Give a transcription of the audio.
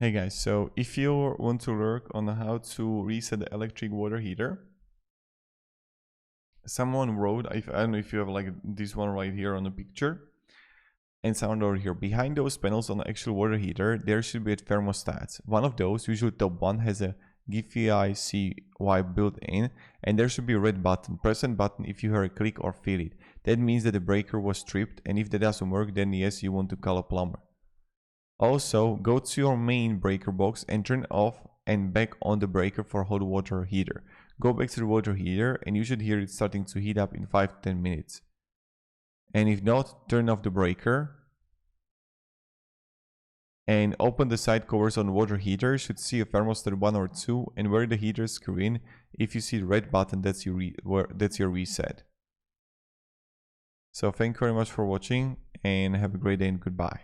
Hey guys, so if you want to learn on how to reset the electric water heater, someone wrote, I don't know if you have like this one right here on the picture, and someone wrote here, behind those panels on the actual water heater, there should be a thermostat. One of those, usually top one, has a GFCI built in, and there should be a red button. Press that button if you hear a click or feel it. That means that the breaker was tripped, and if that doesn't work, then yes, you want to call a plumber. Also, go to your main breaker box and turn off and back on the breaker for hot water heater. Go back to the water heater and you should hear it starting to heat up in 5 to 10 minutes. And if not, turn off the breaker and open the side covers on the water heater. You should see a thermostat 1 or 2, and where the heater screen, if you see the red button, that's your reset. So thank you very much for watching and have a great day and goodbye.